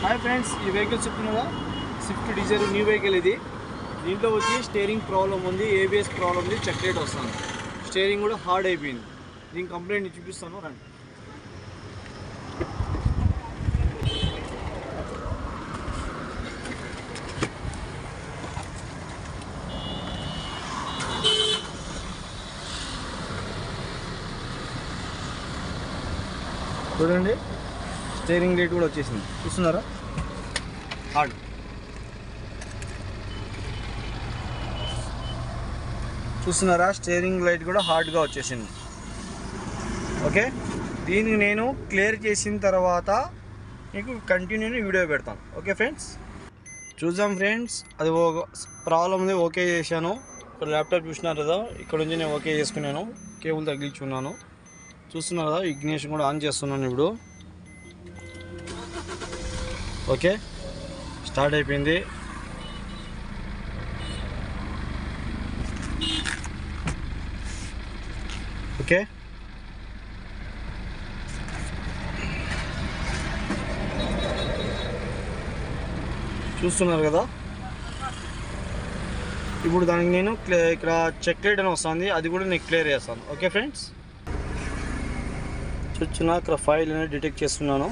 Hi friends, ఈ vehicle చెప్తున్నా Swift Dzire new vehicle ఇది. దీంట్లో వచ్చి స్టీరింగ్ ప్రాబ్లం ఉంది, ఏబిఎస్ ప్రాబ్లం ఉంది, చెక్ రేట్ వస్తుంది. స్టీరింగ్ కూడా హార్డ్ అయిపోయింది. దీని కంప్లైంట్ చూపిస్తాను రండి. చూడండి, స్టీరింగ్ లైట్ కూడా వచ్చేసింది, చూస్తున్నారా? హార్డ్. చూస్తున్నారా? స్టీరింగ్ లైట్ కూడా హార్డ్గా వచ్చేసింది. ఓకే, దీనికి నేను క్లియర్ చేసిన తర్వాత మీకు కంటిన్యూ వీడియో పెడతాను. ఓకే ఫ్రెండ్స్, చూద్దాం ఫ్రెండ్స్. అది ప్రాబ్లం ఉంది, ఓకే చేశాను. ఇక్కడ ల్యాప్టాప్ చూసినారు కదా, ఇక్కడ నుంచి నేను ఓకే చేసుకున్నాను, కేబుల్ తగిలించున్నాను. చూస్తున్నారు కదా, ఇగ్నిషన్ కూడా ఆన్ చేస్తున్నాను ఇప్పుడు. ఓకే, స్టార్ట్ అయిపోయింది. ఓకే, చూస్తున్నారు కదా. ఇప్పుడు దానికి నేను ఇక్కడ చెక్ లైట్ అని వస్తుంది, అది కూడా నేను క్లియర్ చేస్తాను. ఓకే ఫ్రెండ్స్, చూస్తున్నా ఇక్కడ ఫైల్ అనేది డిటెక్ట్ చేస్తున్నాను.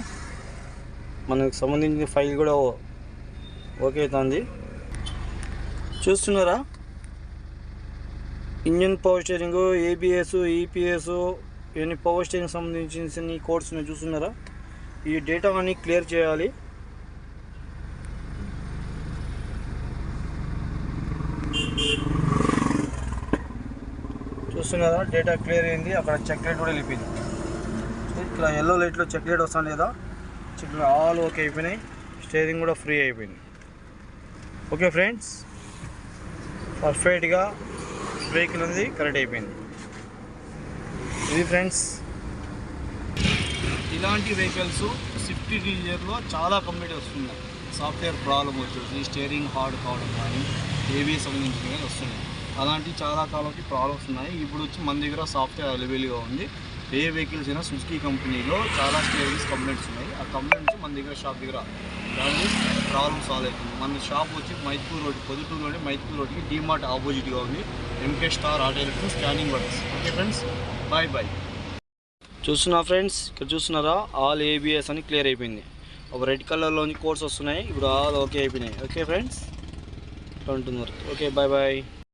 మనకు సంబంధించిన ఫైల్ కూడా ఓకే అవుతుంది. చూస్తున్నారా? Engine power steering, ABS, EPS, ఇవన్నీ పవర్ స్టీరింగ్ సంబంధించిన కోడ్స్ చూస్తున్నారా? ఈ డేటా అన్నీ క్లియర్ చేయాలి. చూస్తున్నారా? డేటా క్లియర్ అయింది. అక్కడ చెక్ లైట్ కూడా వెళ్ళిపోయింది. ఇక్కడ ఎల్లో లైట్లో చెక్ లైట్ వస్తాను లేదా, చెక్ ఆల్ ఓకే అయిపోయినాయి. స్టీరింగ్ కూడా ఫ్రీ అయిపోయింది. ఓకే ఫ్రెండ్స్, పర్ఫెక్ట్గా వెహికల్ అనేది కరెక్ట్ అయిపోయింది. ఇది ఫ్రెండ్స్, ఇలాంటి వెహికల్స్ స్విఫ్ట్ డిజైర్లో చాలా కంప్లీట్ వస్తున్నాయి. సాఫ్ట్వేర్ ప్రాబ్లం వచ్చేసి స్టీరింగ్ హార్డ్ కావడం కానీ, ఏబీ సంబంధించిన కానీ వస్తున్నాయి. అలాంటి చాలా కాలంకి ప్రాబ్లమ్స్ ఉన్నాయి. ఇప్పుడు వచ్చి మన దగ్గర సాఫ్ట్వేర్ అవైలబుల్గా ఉంది. ఏ వెహికల్స్ అయినా సుజుకి కంపెనీలో చాలా స్టీరింగ్స్ కంప్లైంట్స్ ఉన్నాయి. ఆ కంప్లైంట్స్ మన దగ్గర షాప్ దగ్గర దాన్ని ప్రాబ్లమ్ సాల్వ్ అవుతుంది. మన షాప్ వచ్చి మైత్పూర్ రోడ్, పొద్దుటూరులోని మైత్పూర్ రోడ్కి డీమార్ట్ ఆపోజిట్గా ఉంది. MK star auto electricals scanning works. Okay friends, bye bye. చూస్తున్నా ఫ్రెండ్స్, ఇక్కడ చూస్తున్నారా? ఆల్ ఏబిఎస్ అని క్లియర్ అయిపోయింది. ఒక రెడ్ కలర్లోని కోడ్స్ వస్తున్నాయి. ఇప్పుడు ఆల్ ఓకే అయిపోయినాయి. ఓకే ఫ్రెండ్స్, ఉంటుంది వర్క్. Okay, bye bye.